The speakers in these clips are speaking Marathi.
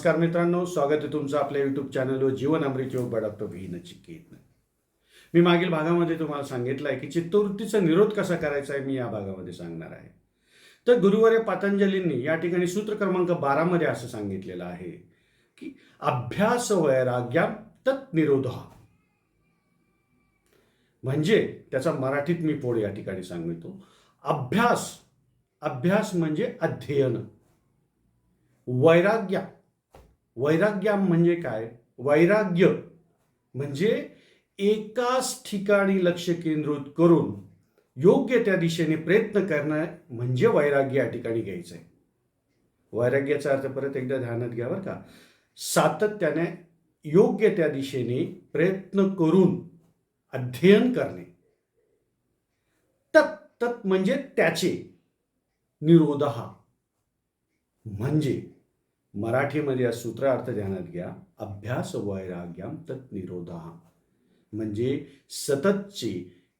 नमस्कार मित्रांनो, स्वागत आहे तुमचं आपल्या यूट्यूब चॅनलवर जीवन अमृत योग बाय डॉक्टर व्ही नचिकेत. मी मागील भागामध्ये तुम्हाला सांगितलं आहे की चित्तवृत्तीचा निरोध कसा करायचा आहे, मी या भागामध्ये सांगणार आहे. तर गुरुवर्य पतंजलींनी या ठिकाणी सूत्र क्रमांक 12 मध्ये असं सांगितलेलं आहे की अभ्यास वैराग्याम तत् निरोध. म्हणजे त्याचा मराठीत मी पोळ या ठिकाणी सांगतो. अभ्यास म्हणजे अध्ययन. वैराग्य म्हणजे काय? वैराग्य म्हणजे एकाच ठिकाणी लक्ष केंद्रित करून योग्य त्या दिशेने प्रयत्न करणं म्हणजे वैराग्य या ठिकाणी घ्यायचं आहे. वैराग्याचा अर्थ परत एकदा ध्यानात घ्या बरं का. सातत्याने योग्य त्या दिशेने प्रयत्न करून अध्ययन करणे. तत् म्हणजे त्याचे. निरोध म्हणजे मराठीमध्ये या सूत्रार्थ ध्यानात घ्या. अभ्यास वैराग्याम तत् निरोध म्हणजे सततचे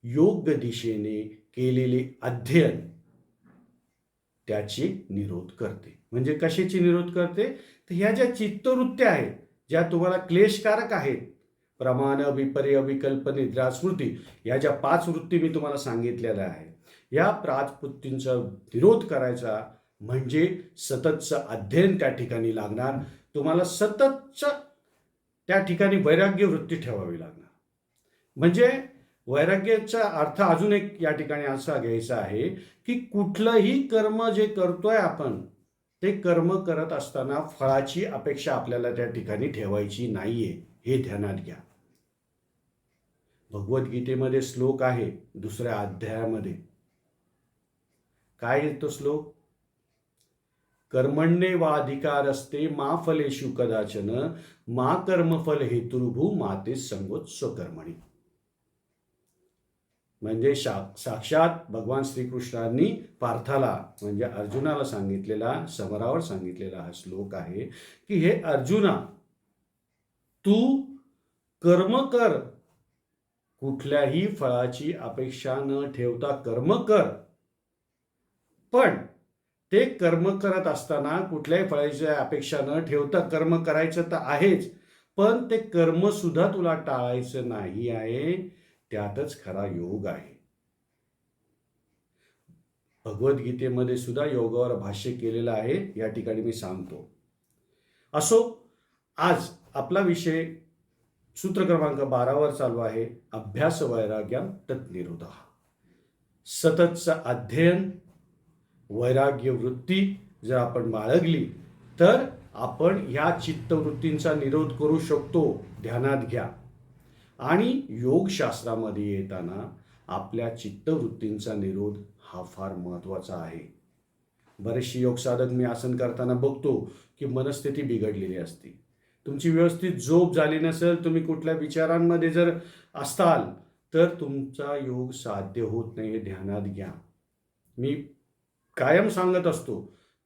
योग्य दिशेने केलेले अध्ययन त्याचे निरोध करते. म्हणजे कशाची निरोध करते? तर ह्या ज्या चित्तवृत्त्या आहेत, ज्या तुम्हाला क्लेशकारक आहेत, प्रमाण, विपर्य, विकल्प, निद्रा, स्मृती, या ज्या 5 वृत्ती मी तुम्हाला सांगितलेल्या आहेत, या 5 वृत्तींचा विरोध करायचा म्हणजे सततचं अध्ययन त्या ठिकाणी लागणार. तुम्हाला सततचं त्या ठिकाणी वैराग्य वृत्ती ठेवावी लागणार. म्हणजे वैराग्याचा अर्थ अजून एक या ठिकाणी असा घ्यायचा आहे की कुठलंही कर्म जे करतोय आपण, ते कर्म करत असताना फळाची अपेक्षा आपल्याला त्या ठिकाणी ठेवायची नाहीये, हे ध्यानात घ्या. भगवद्गीतेमध्ये श्लोक आहे 2ऱ्या अध्यायामध्ये. काय येतो श्लोक? कर्मण्येवाधिकारस्ते मा फलेषु कदाचन मा कर्मफल हेतुर्भू माते संगोत स्वकर्मणी. म्हणजे साक्षात भगवान श्रीकृष्णांनी पार्थाला म्हणजे अर्जुनाला सांगितलेला, समरावर सांगितलेला हा श्लोक आहे की हे अर्जुना, तू कर्म कर, कुठल्याही फळाची अपेक्षा न ठेवता कर्म कर. पण ते कर्म करत असताना कुठल्याही फळाची अपेक्षा न ठेवता कर्म करायचं तर आहेच, पण ते कर्म सुद्धा तुला टाळायचं नाही आहे. त्यातच खरा योग आहे. भगवद्गीतेमध्ये सुद्धा योगावर भाष्य केलेलं आहे, या ठिकाणी मी सांगतो. असो, आज आपला विषय सूत्र क्रमांक 12 वर चालू आहे. अभ्यास वैराग्याम तत् निरोध. सततचं अध्ययन, वैराग्य वृत्ती जर आपण बाळगली तर आपण ह्या चित्तवृत्तींचा निरोध करू शकतो. ध्यानात घ्या. आणि योगशास्त्रामध्ये येताना आपल्या चित्तवृत्तींचा निरोध हा फार महत्त्वाचा आहे. बरेचसे योग साधक मी आसन करताना बघतो की मनस्थिती बिघडलेली असते. तुमची व्यवस्थित झोप झाली नसेल, तुम्ही कुठल्या विचारांमध्ये जर असताल तर तुमचा योग साध्य होत नाही, हे ध्यानात घ्या. मी कायम सांगत असतो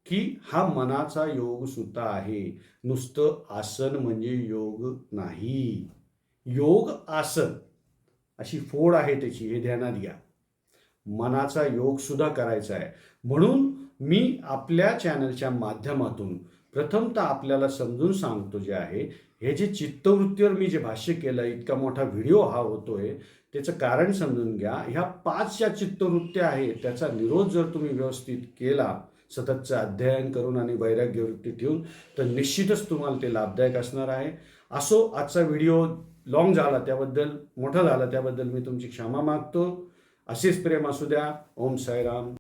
की हा मनाचा योग सुद्धा आहे. नुसतं आसन म्हणजे योग नाही. योग आसन अशी फोड आहे त्याची, हे ध्यानात घ्या. मनाचा योग सुद्धा करायचा आहे. म्हणून मी आपल्या चॅनलच्या माध्यमातून प्रथमतः आपल्याला समजून सांगतो जे आहे, हे जे चित्तवृत्तीवर मी जे भाष्य केलं, इतका मोठा व्हिडिओ हा होतोय, त्याचं कारण समजून घ्या. ह्या 5 ज्या चित्तवृत्त्या आहेत त्याचा निरोध जर तुम्ही व्यवस्थित केला, सततचं अध्ययन करून आणि वैराग्य वृत्ती ठेवून, तर निश्चितच तुम्हाला ते लाभदायक असणार आहे. असो, आजचा व्हिडिओ लॉंग झाला त्याबद्दल, मोठा झाला त्याबद्दल मी तुमची क्षमा मागतो. असेच प्रेम असू द्या. ओम साईराम.